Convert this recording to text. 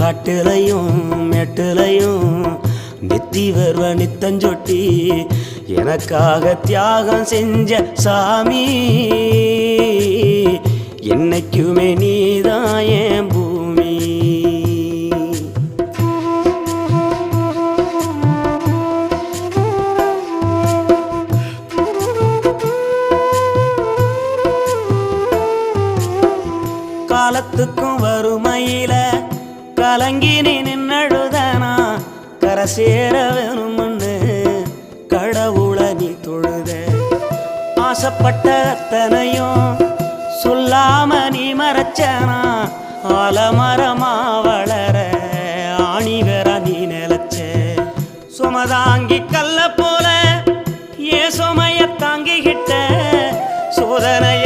காட்டுலையும் மெட்டுலையும் நெத்தி வருவ நித்தஞ்சொட்டி எனக்காக தியாகம் செஞ்ச சாமி என்னைக்குமே நீதான் என் பூமி. காலத்துக்கும் வறுமையில கலங்கி நீ நின்னழுதனா கரை சேர வேணும்னு கடவுளை நீ தொழுத. ஆசைப்பட்ட அத்தனையும் சொல்லாம நீ மறைச்சனா ஆலமரமா வளர ஆணி வேற நீ நிலச்ச. சுமதாங்கி கல்ல போல ஏ சுமைய தாங்கிக்கிட்ட சோதனை